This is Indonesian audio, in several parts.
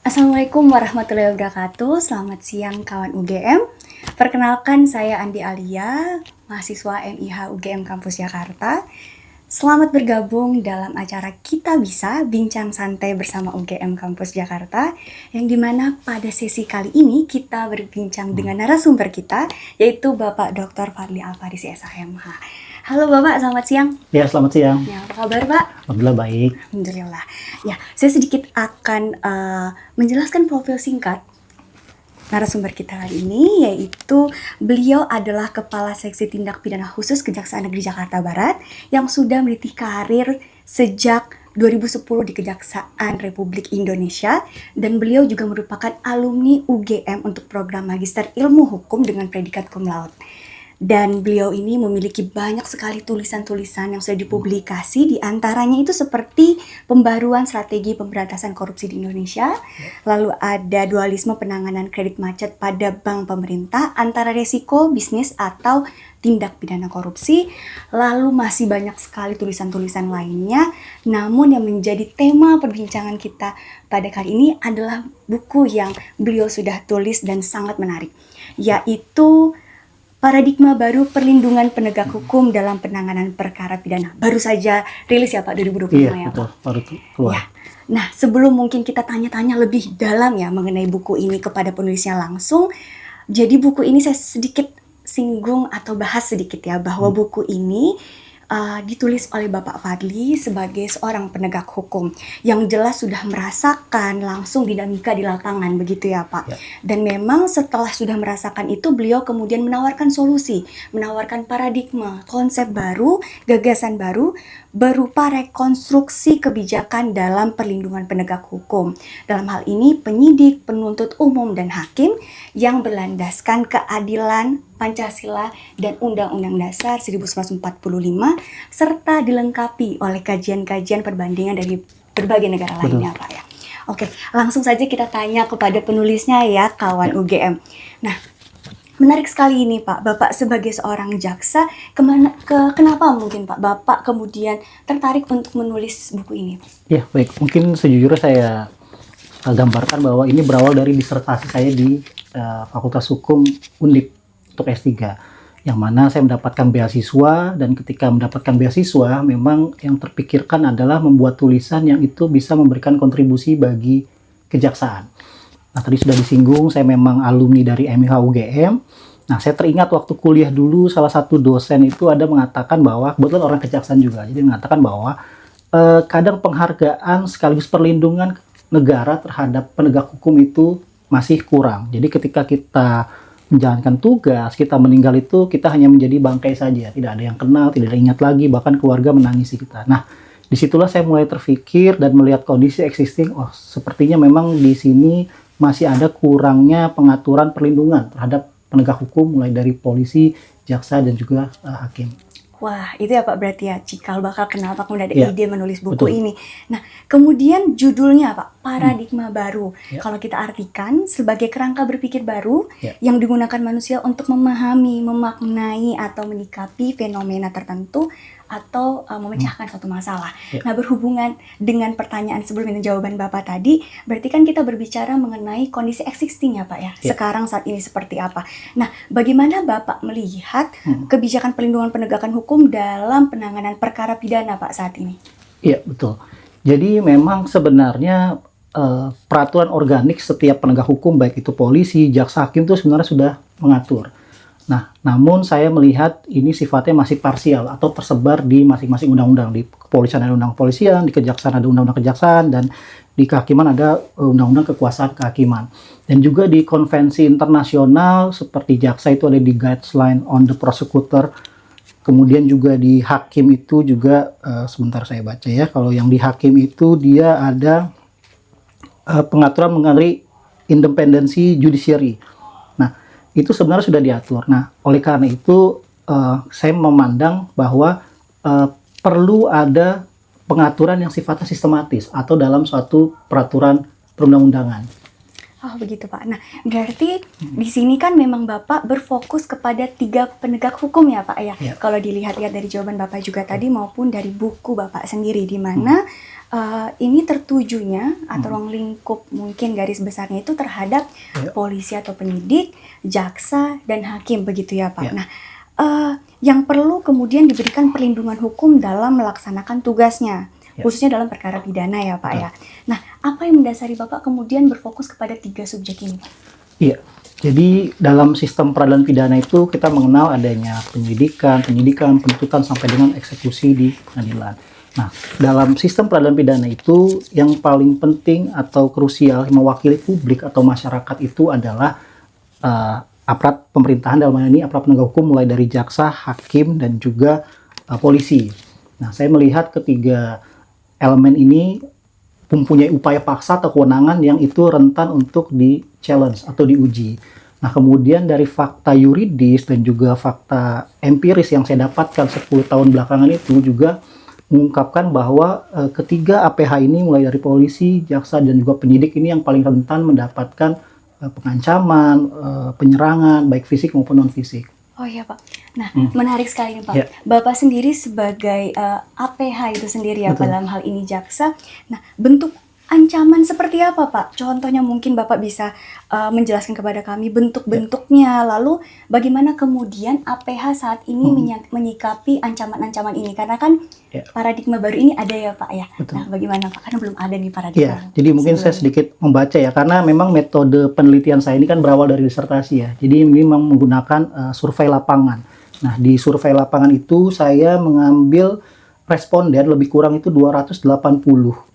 Assalamualaikum warahmatullahi wabarakatuh. Selamat siang kawan UGM. Perkenalkan saya Andi Alia, mahasiswa MIH UGM Kampus Jakarta. Selamat bergabung dalam acara Kita Bisa Bincang Santai bersama UGM Kampus Jakarta, yang dimana pada sesi kali ini kita berbincang dengan narasumber kita, yaitu Bapak Dr. Fadli Alfarisi SHMH. Halo Bapak, selamat siang. Ya, selamat siang. Ya, apa kabar Pak? Alhamdulillah baik. Alhamdulillah. Ya, saya sedikit akan menjelaskan profil singkat narasumber kita kali ini, yaitu beliau adalah Kepala Seksi Tindak Pidana Khusus Kejaksaan Negeri Jakarta Barat yang sudah meniti karir sejak 2010 di Kejaksaan Republik Indonesia, dan beliau juga merupakan alumni UGM untuk program Magister Ilmu Hukum dengan predikat cum laude. Dan beliau ini memiliki banyak sekali tulisan-tulisan yang sudah dipublikasi, di antaranya itu seperti pembaruan strategi pemberantasan korupsi di Indonesia, lalu ada dualisme penanganan kredit macet pada bank pemerintah antara resiko bisnis atau tindak pidana korupsi, lalu masih banyak sekali tulisan-tulisan lainnya. Namun yang menjadi tema perbincangan kita pada kali ini adalah buku yang beliau sudah tulis dan sangat menarik, yaitu Paradigma Baru Perlindungan Penegak Hukum dalam Penanganan Perkara Pidana. Baru saja rilis ya Pak, 2025 Iya, ya betul, Pak? baru keluar. Ya. Nah, sebelum mungkin kita tanya-tanya lebih dalam ya mengenai buku ini kepada penulisnya langsung, jadi buku ini saya sedikit singgung atau bahas sedikit ya, bahwa buku ini ditulis oleh Bapak Fadli sebagai seorang penegak hukum yang jelas sudah merasakan langsung dinamika di lapangan, begitu ya Pak. Ya. Dan memang setelah sudah merasakan itu, beliau kemudian menawarkan solusi, menawarkan paradigma, konsep baru, gagasan baru berupa rekonstruksi kebijakan dalam perlindungan penegak hukum. Dalam hal ini penyidik, penuntut umum, dan hakim yang berlandaskan keadilan, Pancasila, dan Undang-Undang Dasar 1945, serta dilengkapi oleh kajian-kajian perbandingan dari berbagai negara lainnya Pak ya. Oke, langsung saja kita tanya kepada penulisnya ya, kawan UGM. Nah, menarik sekali ini Pak, Bapak sebagai seorang jaksa, kenapa mungkin Pak Bapak kemudian tertarik untuk menulis buku ini? Ya, baik. Mungkin sejujurnya saya gambarkan bahwa ini berawal dari disertasi saya di Fakultas Hukum Undip untuk S3, yang mana saya mendapatkan beasiswa, dan ketika mendapatkan beasiswa memang yang terpikirkan adalah membuat tulisan yang itu bisa memberikan kontribusi bagi kejaksaan. Nah, tadi sudah disinggung, saya memang alumni dari MIH UGM. Nah, saya teringat waktu kuliah dulu, salah satu dosen itu ada mengatakan bahwa, kebetulan orang kejaksaan juga, jadi mengatakan bahwa kadang penghargaan sekaligus perlindungan negara terhadap penegak hukum itu masih kurang. Jadi ketika kita menjalankan tugas, kita meninggal itu kita hanya menjadi bangkai saja, tidak ada yang kenal, tidak ada yang ingat lagi, bahkan keluarga menangisi kita. Nah, disitulah saya mulai terpikir dan melihat kondisi existing, oh sepertinya memang di sini masih ada kurangnya pengaturan perlindungan terhadap penegak hukum, mulai dari polisi, jaksa, dan juga hakim. Wah, itu ya Pak, berarti ya cikal bakal kenapa kemudian ada Ya, ide menulis buku betul. ini. Nah, kemudian judulnya Pak, Paradigma Baru. Ya. Kalau kita artikan sebagai kerangka berpikir baru Ya. yang digunakan manusia untuk memahami, memaknai, atau menyikapi fenomena tertentu atau memecahkan suatu masalah. Ya. Nah, berhubungan dengan pertanyaan sebelumnya jawaban Bapak tadi, berarti kan kita berbicara mengenai kondisi existing ya Pak ya, Ya. sekarang saat ini seperti apa. Nah, bagaimana Bapak melihat kebijakan perlindungan penegakan hukum dalam penanganan perkara pidana Pak saat ini? Iya, betul. Jadi memang sebenarnya peraturan organik setiap penegak hukum, baik itu polisi, jaksa, hakim, itu sebenarnya sudah mengatur. Nah, namun saya melihat ini sifatnya masih parsial atau tersebar di masing-masing undang-undang. Di kepolisian ada undang kepolisian, di kejaksaan ada undang-undang kejaksaan, dan di kehakiman ada undang-undang kekuasaan kehakiman. Dan juga di konvensi internasional seperti jaksa itu ada di Guideline on the Prosecutor. Kemudian juga di hakim itu juga, sebentar saya baca ya, kalau yang di hakim itu dia ada pengaturan mengenai independensi judiciary. Nah, itu sebenarnya sudah diatur. Nah, oleh karena itu saya memandang bahwa perlu ada pengaturan yang sifatnya sistematis atau dalam suatu peraturan perundang-undangan. Oh begitu Pak. Nah berarti di sini kan memang Bapak berfokus kepada 3 penegak hukum ya Pak ya. Ya. Kalau dilihat-lihat dari jawaban Bapak juga tadi maupun dari buku Bapak sendiri, di mana ini tertujunya atau ruang lingkup mungkin garis besarnya itu terhadap Ya. polisi atau penyidik, jaksa dan hakim begitu ya Pak. Ya. Nah yang perlu kemudian diberikan perlindungan hukum dalam melaksanakan tugasnya, Ya. khususnya dalam perkara pidana ya Pak Betul. ya. Nah, apa yang mendasari Bapak kemudian berfokus kepada 3 subjek ini Pak? Iya, jadi dalam sistem peradilan pidana itu kita mengenal adanya penyidikan, penuntutan sampai dengan eksekusi di pengadilan. Nah, dalam sistem peradilan pidana itu yang paling penting atau krusial mewakili publik atau masyarakat itu adalah aparat pemerintahan, dalam hal ini aparat penegak hukum mulai dari jaksa, hakim, dan juga polisi. Nah, saya melihat ketiga elemen ini mempunyai upaya paksa atau kewenangan yang itu rentan untuk di-challenge atau diuji. Nah, kemudian dari fakta yuridis dan juga fakta empiris yang saya dapatkan 10 tahun belakangan itu juga mengungkapkan bahwa ketiga APH ini mulai dari polisi, jaksa, dan juga penyidik ini yang paling rentan mendapatkan pengancaman, penyerangan, baik fisik maupun non-fisik. Oh iya Pak. Nah, menarik sekali nih Pak. Ya. Bapak sendiri sebagai APH itu sendiri ya Pak, Betul. dalam hal ini jaksa. Nah, bentuk ancaman seperti apa Pak? Contohnya mungkin Bapak bisa menjelaskan kepada kami bentuk-bentuknya, lalu bagaimana kemudian APH saat ini menyikapi ancaman-ancaman ini? Karena kan Ya. paradigma baru ini ada ya Pak ya. Betul. Nah, bagaimana Pak? Karena belum ada nih paradigma. Ya, jadi mungkin saya sebelumnya. sedikit membaca ya, karena memang metode penelitian saya ini kan berawal dari disertasi ya. Jadi ini memang menggunakan survei lapangan. Nah, di survei lapangan itu saya mengambil responden lebih kurang itu 280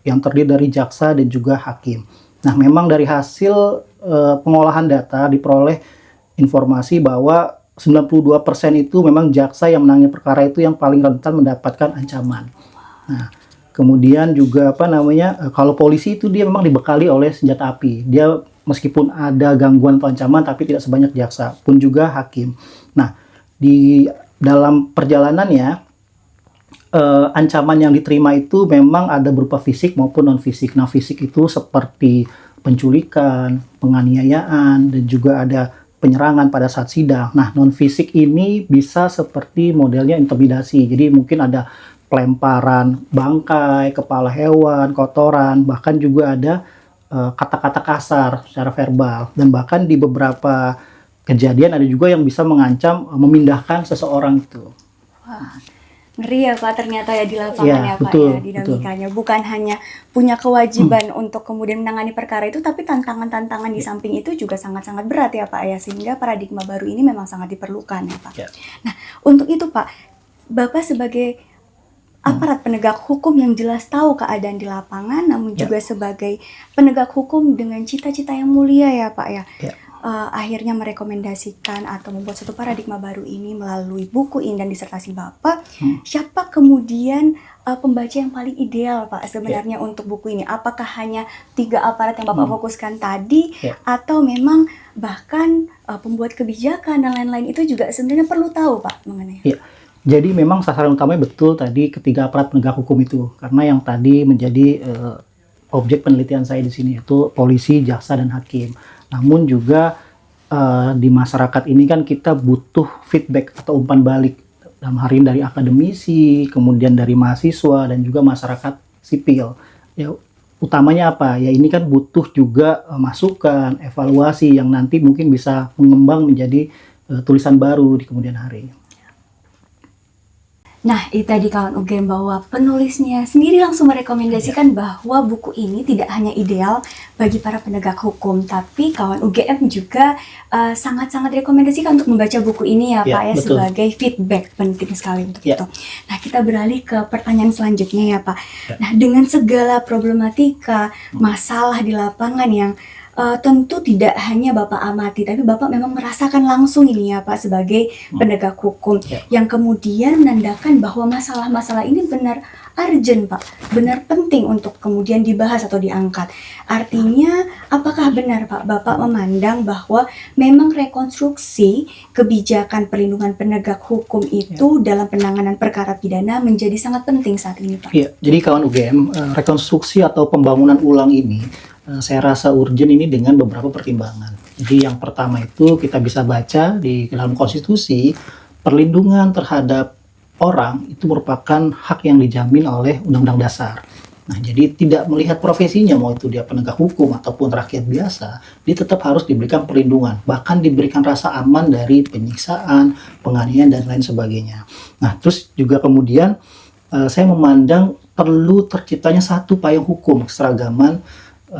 yang terdiri dari jaksa dan juga hakim. Nah, memang dari hasil pengolahan data diperoleh informasi bahwa 92% itu memang jaksa yang menangani perkara itu yang paling rentan mendapatkan ancaman. Nah, kemudian juga kalau polisi itu dia memang dibekali oleh senjata api. Dia meskipun ada gangguan atau ancaman tapi tidak sebanyak jaksa, pun juga hakim. Nah, di dalam perjalanannya ancaman yang diterima itu memang ada berupa fisik maupun non fisik. Nah, fisik itu seperti penculikan, penganiayaan, dan juga ada penyerangan pada saat sidang. Nah, non fisik ini bisa seperti modelnya intimidasi. Jadi mungkin ada pelemparan bangkai, kepala hewan, kotoran, bahkan juga ada kata-kata kasar secara verbal. Dan bahkan di beberapa kejadian ada juga yang bisa mengancam memindahkan seseorang itu. Wah, ngeri ya Pak ternyata ya di lapangan Ya, ya Pak betul, ya dinamikanya. Bukan hanya punya kewajiban untuk kemudian menangani perkara itu, tapi tantangan-tantangan di samping itu juga sangat-sangat berat ya Pak ya. Sehingga paradigma baru ini memang sangat diperlukan ya Pak. Ya. Nah, untuk itu Pak, Bapak sebagai aparat penegak hukum yang jelas tahu keadaan di lapangan, namun juga sebagai penegak hukum dengan cita-cita yang mulia ya Pak ya. Ya. Akhirnya merekomendasikan atau membuat satu paradigma baru ini melalui buku ini dan disertasi Bapak. Siapa kemudian pembaca yang paling ideal Pak sebenarnya untuk buku ini? Apakah hanya 3 aparat yang Bapak fokuskan tadi, atau memang bahkan pembuat kebijakan dan lain-lain itu juga sebenarnya perlu tahu Pak mengenai? Ya. Jadi memang sasaran utamanya betul tadi ketiga aparat penegak hukum itu, karena yang tadi menjadi objek penelitian saya di sini yaitu polisi, jaksa, dan hakim. Namun juga di masyarakat ini kan kita butuh feedback atau umpan balik dalam hari ini dari akademisi, kemudian dari mahasiswa dan juga masyarakat sipil. Ya, utamanya apa? Ya ini kan butuh juga masukan, evaluasi yang nanti mungkin bisa mengembang menjadi tulisan baru di kemudian hari. Nah, itu tadi kawan UGM bahwa penulisnya sendiri langsung merekomendasikan bahwa buku ini tidak hanya ideal bagi para penegak hukum, tapi kawan UGM juga sangat-sangat rekomendasikan untuk membaca buku ini ya Pak ya, betul. sebagai feedback penting sekali untuk itu. Nah, kita beralih ke pertanyaan selanjutnya ya Pak. Nah, dengan segala problematika, masalah di lapangan yang tentu tidak hanya Bapak amati, tapi Bapak memang merasakan langsung ini ya Pak sebagai penegak hukum yang kemudian menandakan bahwa masalah-masalah ini benar urgent Pak, benar penting untuk kemudian dibahas atau diangkat. Artinya, apakah benar Pak Bapak memandang bahwa memang rekonstruksi kebijakan perlindungan penegak hukum itu dalam penanganan perkara pidana menjadi sangat penting saat ini Pak? Iya, jadi kawan UGM, rekonstruksi atau pembangunan ulang ini saya rasa urgent ini dengan beberapa pertimbangan. Jadi yang pertama itu kita bisa baca di dalam konstitusi, perlindungan terhadap orang itu merupakan hak yang dijamin oleh Undang-Undang Dasar. Nah, jadi tidak melihat profesinya, mau itu dia penegak hukum ataupun rakyat biasa, dia tetap harus diberikan perlindungan, bahkan diberikan rasa aman dari penyiksaan, penganiayaan, dan lain sebagainya. Nah, terus juga kemudian saya memandang perlu terciptanya satu payung hukum keseragaman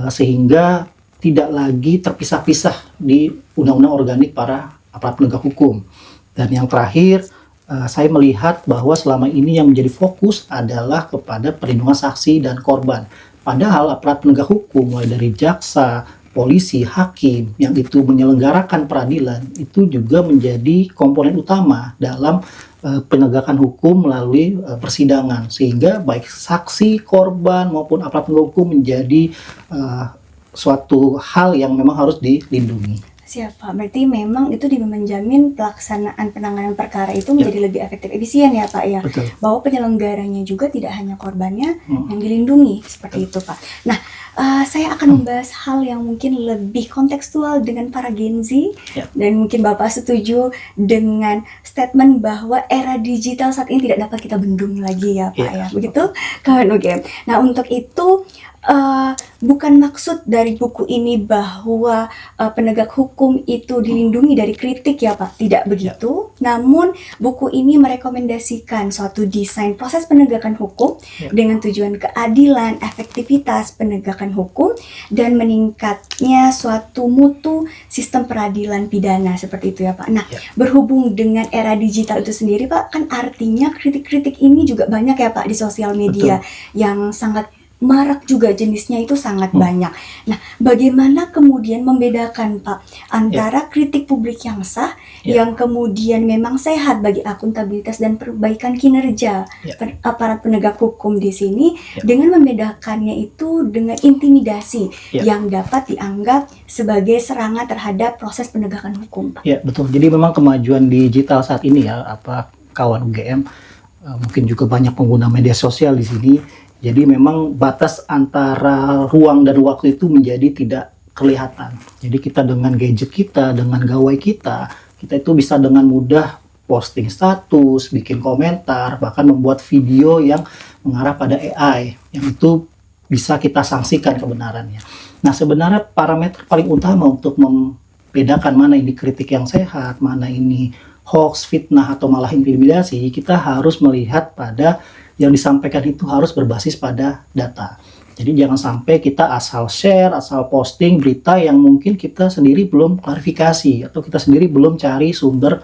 sehingga tidak lagi terpisah-pisah di undang-undang organik para aparat penegak hukum. Dan yang terakhir, saya melihat bahwa selama ini yang menjadi fokus adalah kepada perlindungan saksi dan korban. Padahal aparat penegak hukum mulai dari jaksa, polisi, hakim yang itu menyelenggarakan peradilan itu juga menjadi komponen utama dalam penegakan hukum melalui persidangan, sehingga baik saksi, korban maupun aparat penegak hukum menjadi suatu hal yang memang harus dilindungi. Siap, Pak. Berarti memang itu menjamin pelaksanaan penanganan perkara itu menjadi lebih efektif, efisien ya, Pak ya. Betul. Bahwa penyelenggaranya juga tidak hanya korbannya yang dilindungi, seperti itu, Pak. Nah, saya akan membahas hal yang mungkin lebih kontekstual dengan para Gen Z, dan mungkin Bapak setuju dengan statement bahwa era digital saat ini tidak dapat kita bendung lagi ya, Pak ya. Begitu, kawan UGM. Nah, untuk itu bukan maksud dari buku ini bahwa penegak hukum itu dilindungi dari kritik ya Pak, tidak begitu. Namun buku ini merekomendasikan suatu desain proses penegakan hukum dengan tujuan keadilan, efektivitas penegakan hukum, dan meningkatnya suatu mutu sistem peradilan pidana, seperti itu ya Pak. Nah, berhubung dengan era digital itu sendiri Pak, kan artinya kritik-kritik ini juga banyak ya Pak di sosial media. Yang sangat marak juga, jenisnya itu sangat banyak. Nah, bagaimana kemudian membedakan Pak antara kritik publik yang sah, yang kemudian memang sehat bagi akuntabilitas dan perbaikan kinerja aparat penegak hukum di sini, dengan membedakannya itu dengan intimidasi yang dapat dianggap sebagai serangan terhadap proses penegakan hukum, Pak. Ya, betul. Jadi memang kemajuan digital saat ini ya, kawan UGM, mungkin juga banyak pengguna media sosial di sini. Jadi memang batas antara ruang dan waktu itu menjadi tidak kelihatan. Jadi kita dengan gadget kita, dengan gawai kita itu bisa dengan mudah posting status, bikin komentar, bahkan membuat video yang mengarah pada AI, yang itu bisa kita sanksikan kebenarannya. Nah, sebenarnya parameter paling utama untuk membedakan mana ini kritik yang sehat, mana ini hoax, fitnah, atau malah intimidasi, kita harus melihat pada yang disampaikan itu harus berbasis pada data. Jadi jangan sampai kita asal share, asal posting berita yang mungkin kita sendiri belum klarifikasi, atau kita sendiri belum cari sumber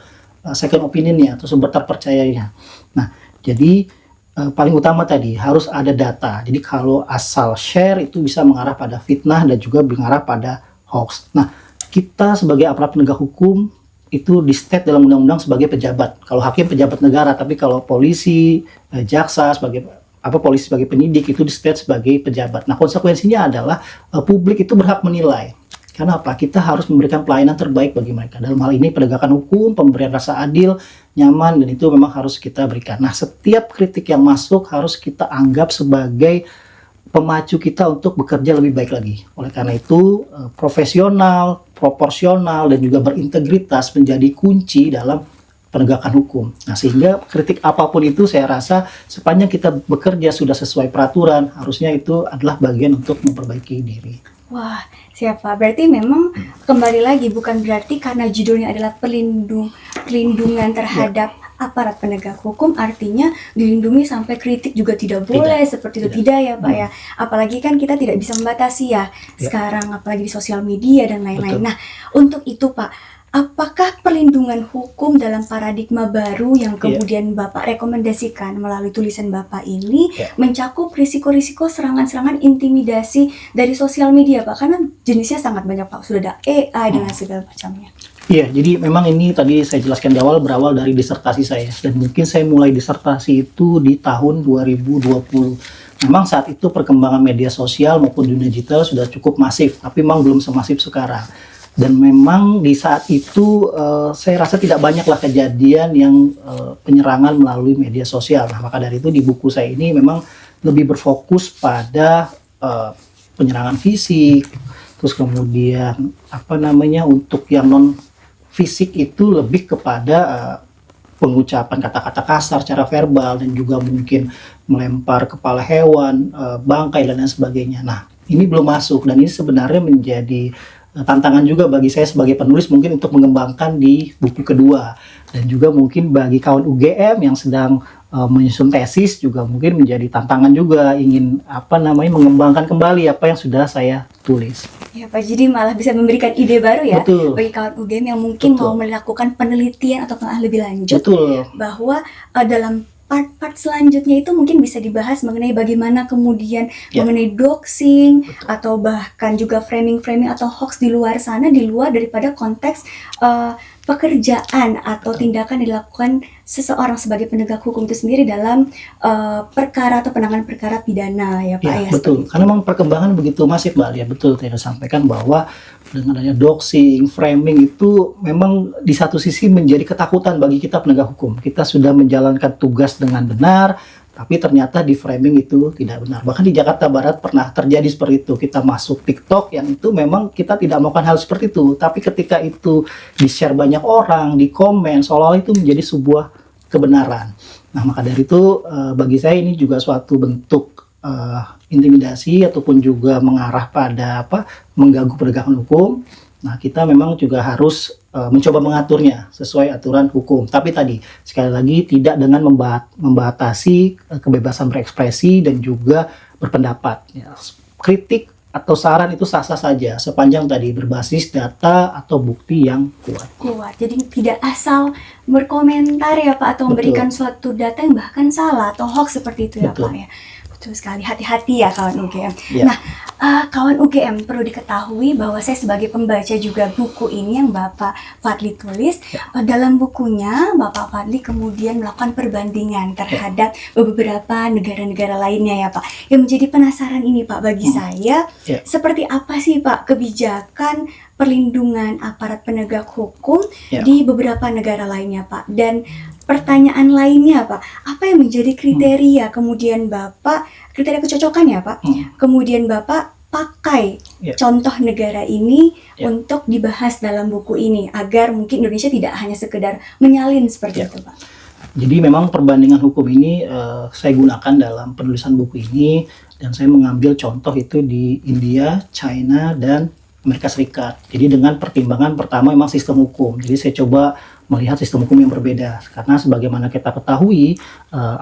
second opinionnya atau sumber terpercayanya. Nah, jadi paling utama tadi harus ada data. Jadi kalau asal share itu bisa mengarah pada fitnah dan juga mengarah pada hoax. Nah, kita sebagai aparat penegak hukum itu di state dalam undang-undang sebagai pejabat. Kalau hakim pejabat negara, tapi kalau polisi, jaksa sebagai polisi sebagai penyidik itu di state sebagai pejabat. Nah, konsekuensinya adalah publik itu berhak menilai. Karena apa? Kita harus memberikan pelayanan terbaik bagi mereka. Dalam hal ini penegakan hukum, pemberian rasa adil, nyaman, dan itu memang harus kita berikan. Nah, setiap kritik yang masuk harus kita anggap sebagai pemacu kita untuk bekerja lebih baik lagi. Oleh karena itu, profesional, proporsional, dan juga berintegritas menjadi kunci dalam penegakan hukum. Nah, sehingga kritik apapun itu saya rasa sepanjang kita bekerja sudah sesuai peraturan, harusnya itu adalah bagian untuk memperbaiki diri. Wah, siap Pak. Berarti memang kembali lagi, bukan berarti karena judulnya adalah perlindungan terhadap aparat penegak hukum, artinya dilindungi sampai kritik juga tidak boleh, seperti itu. Tidak ya Pak ya. Apalagi kan kita tidak bisa membatasi ya sekarang, apalagi di sosial media dan lain-lain. Nah, untuk itu Pak, apakah perlindungan hukum dalam paradigma baru yang kemudian Bapak rekomendasikan melalui tulisan Bapak ini mencakup risiko-risiko serangan-serangan intimidasi dari sosial media Pak? Karena jenisnya sangat banyak Pak, sudah ada AI dan segala macamnya. Iya, jadi memang ini tadi saya jelaskan di awal berawal dari disertasi saya, dan mungkin saya mulai disertasi itu di tahun 2020. Memang saat itu perkembangan media sosial maupun dunia digital sudah cukup masif, tapi memang belum semasif sekarang. Dan memang di saat itu saya rasa tidak banyaklah kejadian yang penyerangan melalui media sosial. Nah, maka dari itu di buku saya ini memang lebih berfokus pada penyerangan fisik, terus kemudian untuk yang non fisik itu lebih kepada pengucapan kata-kata kasar secara verbal dan juga mungkin melempar kepala hewan, bangkai dan lain sebagainya. Nah, ini belum masuk dan ini sebenarnya menjadi tantangan juga bagi saya sebagai penulis mungkin untuk mengembangkan di buku kedua, dan juga mungkin bagi kawan UGM yang sedang menyusun tesis juga mungkin menjadi tantangan juga, ingin mengembangkan kembali apa yang sudah saya tulis. Ya Pak, jadi malah bisa memberikan ide baru ya. Betul. Bagi kawan UGM yang mungkin Betul. mau melakukan penelitian atau penelitian lebih lanjut. Betul. Bahwa dalam part-part selanjutnya itu mungkin bisa dibahas mengenai bagaimana kemudian mengenai doxing atau bahkan juga framing-framing atau hoax di luar sana, di luar daripada konteks pekerjaan atau tindakan yang dilakukan seseorang sebagai penegak hukum itu sendiri dalam perkara atau penanganan perkara pidana ya Pak. Ya, betul. Karena memang perkembangan begitu masif Mbak. Ya betul, saya sampaikan bahwa dengan adanya doxing, framing itu memang di satu sisi menjadi ketakutan bagi kita penegak hukum. Kita sudah menjalankan tugas dengan benar, tapi ternyata di framing itu tidak benar. Bahkan di Jakarta Barat pernah terjadi seperti itu. Kita masuk TikTok yang itu memang kita tidak melakukan hal seperti itu. Tapi ketika itu di-share banyak orang, di komen, seolah-olah itu menjadi sebuah kebenaran. Nah, maka dari itu bagi saya ini juga suatu bentuk intimidasi ataupun juga mengarah pada mengganggu penegakan hukum. Nah, kita memang juga harus mencoba mengaturnya sesuai aturan hukum. Tapi tadi, sekali lagi tidak dengan membatasi kebebasan berekspresi dan juga berpendapat. Ya, kritik atau saran itu sah-sah saja, sepanjang tadi berbasis data atau bukti yang kuat. Jadi tidak asal berkomentar ya Pak, atau memberikan suatu data yang bahkan salah atau hoax seperti itu ya Pak ya. Betul sekali, hati-hati ya kawan UGM. Nah, kawan UGM perlu diketahui bahwa saya sebagai pembaca juga buku ini yang Bapak Fadli tulis. Dalam bukunya Bapak Fadli kemudian melakukan perbandingan terhadap beberapa negara-negara lainnya ya Pak. Yang menjadi penasaran ini Pak bagi saya, seperti apa sih Pak kebijakan perlindungan aparat penegak hukum di beberapa negara lainnya Pak? Dan pertanyaan lainnya Pak, apa yang menjadi kriteria kemudian Bapak, kriteria kecocokan ya Pak, kemudian Bapak pakai contoh negara ini untuk dibahas dalam buku ini, agar mungkin Indonesia tidak hanya sekedar menyalin seperti itu Pak. Jadi memang perbandingan hukum ini saya gunakan dalam penulisan buku ini, dan saya mengambil contoh itu di India, China, dan Amerika Serikat. Jadi dengan pertimbangan pertama memang sistem hukum. Jadi saya coba melihat sistem hukum yang berbeda, karena sebagaimana kita ketahui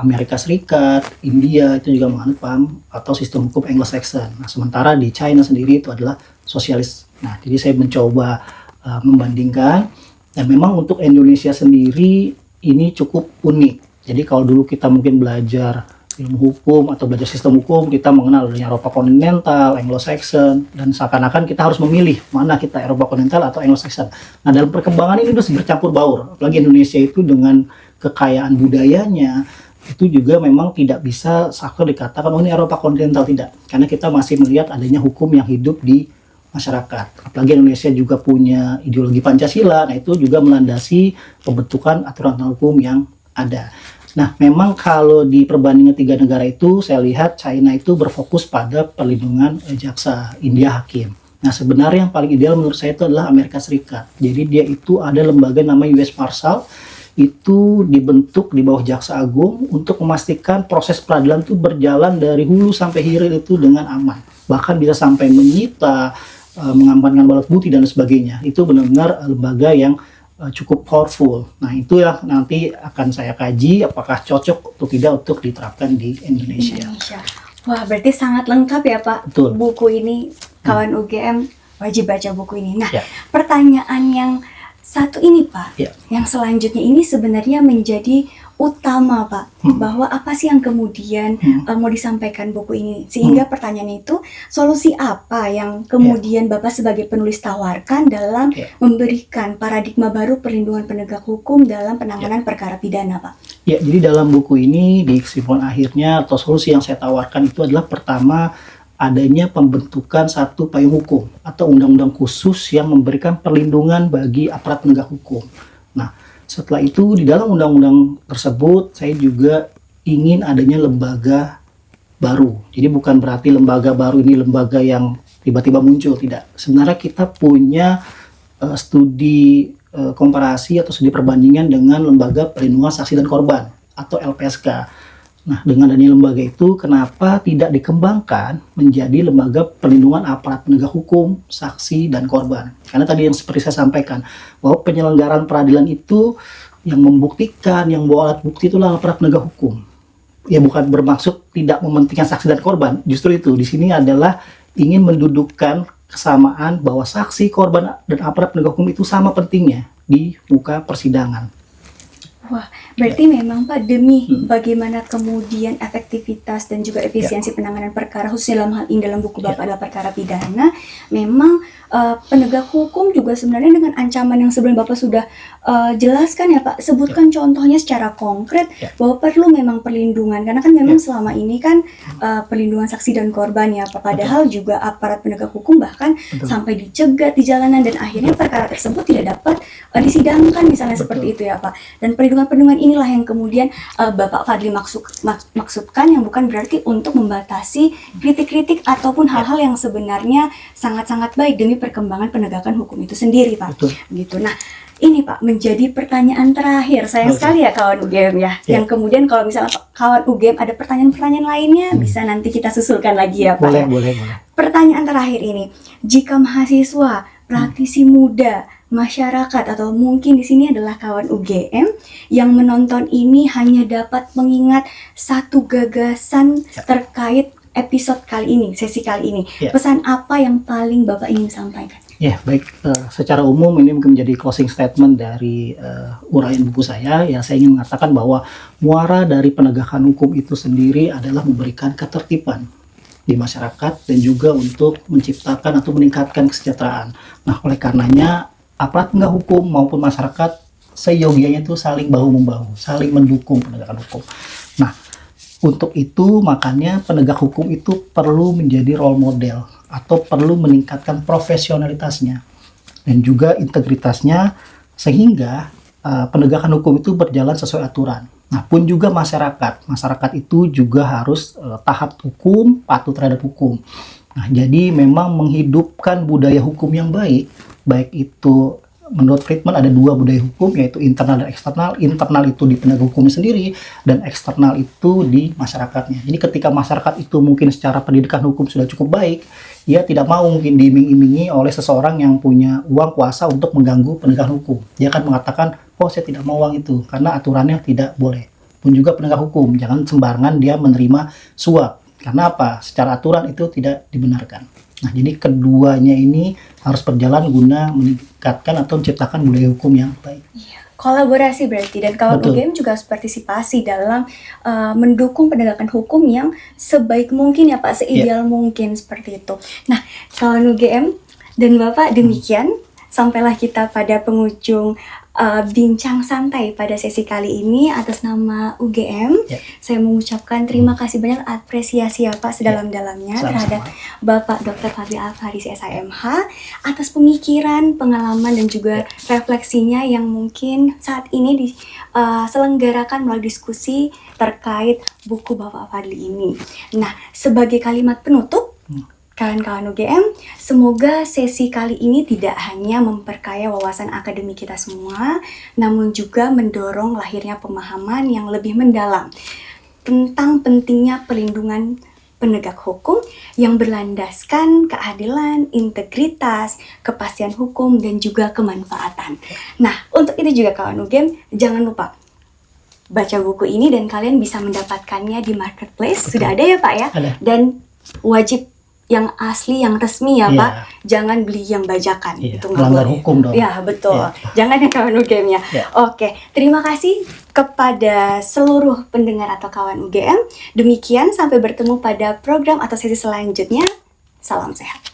Amerika Serikat, India itu juga menganut paham atau sistem hukum Anglo-Saxon. Nah, sementara di China sendiri itu adalah sosialis. Nah, jadi saya mencoba membandingkan, dan memang untuk Indonesia sendiri ini cukup unik. Jadi kalau dulu kita mungkin belajar ilmu hukum atau belajar sistem hukum, kita mengenal adanya Eropa kontinental, Anglo-Saxon, dan seakan-akan kita harus memilih mana kita, Eropa kontinental atau Anglo-Saxon. Nah, dalam perkembangan ini sudah bercampur baur, apalagi Indonesia itu dengan kekayaan budayanya, itu juga memang tidak bisa sakral dikatakan oh ini Eropa kontinental, tidak, karena kita masih melihat adanya hukum yang hidup di masyarakat. Apalagi Indonesia juga punya ideologi Pancasila, nah itu juga melandasi pembentukan aturan hukum yang ada. Nah, memang kalau di perbandingan tiga negara itu, saya lihat China itu berfokus pada perlindungan jaksa, India hakim. Nah, sebenarnya yang paling ideal menurut saya itu adalah Amerika Serikat. Jadi dia itu ada lembaga namanya US Marshal, itu dibentuk di bawah Jaksa Agung untuk memastikan proses peradilan itu berjalan dari hulu sampai hilir itu dengan aman. Bahkan bisa sampai menyita, mengamankan alat bukti dan sebagainya. Itu benar-benar lembaga yang cukup powerful. Nah, itu ya nanti akan saya kaji apakah cocok atau tidak untuk diterapkan di Indonesia. Wah, berarti sangat lengkap ya Pak. Betul. Buku ini kawan UGM wajib baca buku ini. Nah, pertanyaan yang satu ini Pak, yang selanjutnya ini sebenarnya menjadi utama Pak, bahwa apa sih yang kemudian mau disampaikan buku ini, sehingga pertanyaannya itu solusi apa yang kemudian Bapak sebagai penulis tawarkan dalam memberikan paradigma baru perlindungan penegak hukum dalam penanganan perkara pidana Pak. Ya, jadi dalam buku ini di kesimpulan akhirnya atau solusi yang saya tawarkan itu adalah pertama, adanya pembentukan satu payung hukum atau undang-undang khusus yang memberikan perlindungan bagi aparat penegak hukum. Nah, setelah itu di dalam undang-undang tersebut saya juga ingin adanya lembaga baru. Jadi bukan berarti lembaga baru ini lembaga yang tiba-tiba muncul, tidak. Sebenarnya kita punya studi komparasi atau studi perbandingan dengan lembaga perlindungan saksi dan korban atau LPSK. Nah, dengan adanya lembaga itu, kenapa tidak dikembangkan menjadi lembaga perlindungan aparat penegak hukum, saksi, dan korban? Karena tadi yang seperti saya sampaikan, bahwa penyelenggaraan peradilan itu yang membuktikan, yang bawa alat bukti itulah aparat penegak hukum. Ya, bukan bermaksud tidak mementingkan saksi dan korban, justru itu. Di sini adalah ingin mendudukkan kesamaan bahwa saksi, korban, dan aparat penegak hukum itu sama pentingnya di muka persidangan. Wah, berarti memang Pak demi bagaimana kemudian efektivitas dan juga efisiensi penanganan perkara khususnya dalam hal ini dalam buku Bapak adalah perkara pidana, memang penegak hukum juga sebenarnya dengan ancaman yang sebelum Bapak sudah jelaskan ya Pak, sebutkan contohnya secara konkret bahwa perlu memang perlindungan karena kan memang selama ini kan perlindungan saksi dan korban ya Pak, padahal juga aparat penegak hukum bahkan sampai dicegat di jalanan dan akhirnya perkara tersebut tidak dapat disidangkan misalnya seperti itu ya Pak. Dan perlindungan inilah yang kemudian Bapak Fadli maksudkan yang bukan berarti untuk membatasi kritik-kritik ataupun hal-hal yang sebenarnya sangat-sangat baik demi perkembangan penegakan hukum itu sendiri Pak. Betul. Gitu. Nah, ini Pak menjadi pertanyaan terakhir. Sayang sekali ya kawan UGM ya. Yang kemudian kalau misalnya kawan UGM ada pertanyaan-pertanyaan lainnya bisa nanti kita susulkan lagi ya Pak. Boleh, ya. boleh. Pertanyaan terakhir ini, jika mahasiswa, praktisi muda, masyarakat atau mungkin di sini adalah kawan UGM yang menonton ini hanya dapat mengingat satu gagasan terkait episode kali ini, sesi kali ini. Pesan apa yang paling Bapak ingin sampaikan? Ya, baik. Secara umum ini mungkin menjadi closing statement dari uraian buku saya. Ya, saya ingin mengatakan bahwa muara dari penegakan hukum itu sendiri adalah memberikan ketertiban di masyarakat dan juga untuk menciptakan atau meningkatkan kesejahteraan. Nah, oleh karenanya aparat penegak hukum maupun masyarakat seyogianya itu saling bahu-membahu, saling mendukung penegakan hukum. Nah, untuk itu makanya penegak hukum itu perlu menjadi role model atau perlu meningkatkan profesionalitasnya dan juga integritasnya sehingga penegakan hukum itu berjalan sesuai aturan. Nah, pun juga masyarakat itu juga harus taat hukum, patuh terhadap hukum. Nah, jadi memang menghidupkan budaya hukum yang baik itu menurut Friedman ada dua budaya hukum yaitu internal dan eksternal. Internal itu di penegak hukumnya sendiri dan eksternal itu di masyarakatnya. Jadi ketika masyarakat itu mungkin secara pendidikan hukum sudah cukup baik, ia tidak mau mungkin diiming-imingi oleh seseorang yang punya uang kuasa untuk mengganggu penegakan hukum. Dia akan mengatakan, oh saya tidak mau uang itu karena aturannya tidak boleh. Pun juga penegak hukum, jangan sembarangan dia menerima suap. Karena apa? Secara aturan itu tidak dibenarkan. Nah, jadi keduanya ini harus berjalan guna meningkatkan atau menciptakan budaya hukum yang baik. Iya, kolaborasi berarti dan kawan UGM juga harus partisipasi dalam mendukung penegakan hukum yang sebaik mungkin ya Pak, seideal mungkin seperti itu. Nah, kawan UGM dan Bapak demikian sampailah kita pada penghujung bincang santai pada sesi kali ini. Atas nama UGM, saya mengucapkan terima kasih banyak, apresiasi ya Pak sedalam-dalamnya terhadap Bapak Dr. Fadli Al-Farisi SIMH atas pemikiran, pengalaman dan juga refleksinya yang mungkin saat ini diselenggarakan melalui diskusi terkait buku Bapak Fadli ini. Nah, sebagai kalimat penutup, kawan-kawan UGM, semoga sesi kali ini tidak hanya memperkaya wawasan akademik kita semua, namun juga mendorong lahirnya pemahaman yang lebih mendalam tentang pentingnya perlindungan penegak hukum yang berlandaskan keadilan, integritas, kepastian hukum, dan juga kemanfaatan. Nah, untuk itu juga kawan UGM, jangan lupa baca buku ini dan kalian bisa mendapatkannya di marketplace. Sudah ada ya Pak ya? Ada. Dan wajib yang asli, yang resmi ya Pak, jangan beli yang bajakan, itu nggak melanggar boleh. hukum dong. Ya betul, jangan yang kawan UGM ya. Oke, terima kasih kepada seluruh pendengar atau kawan UGM. Demikian, sampai bertemu pada program atau sesi selanjutnya. Salam sehat.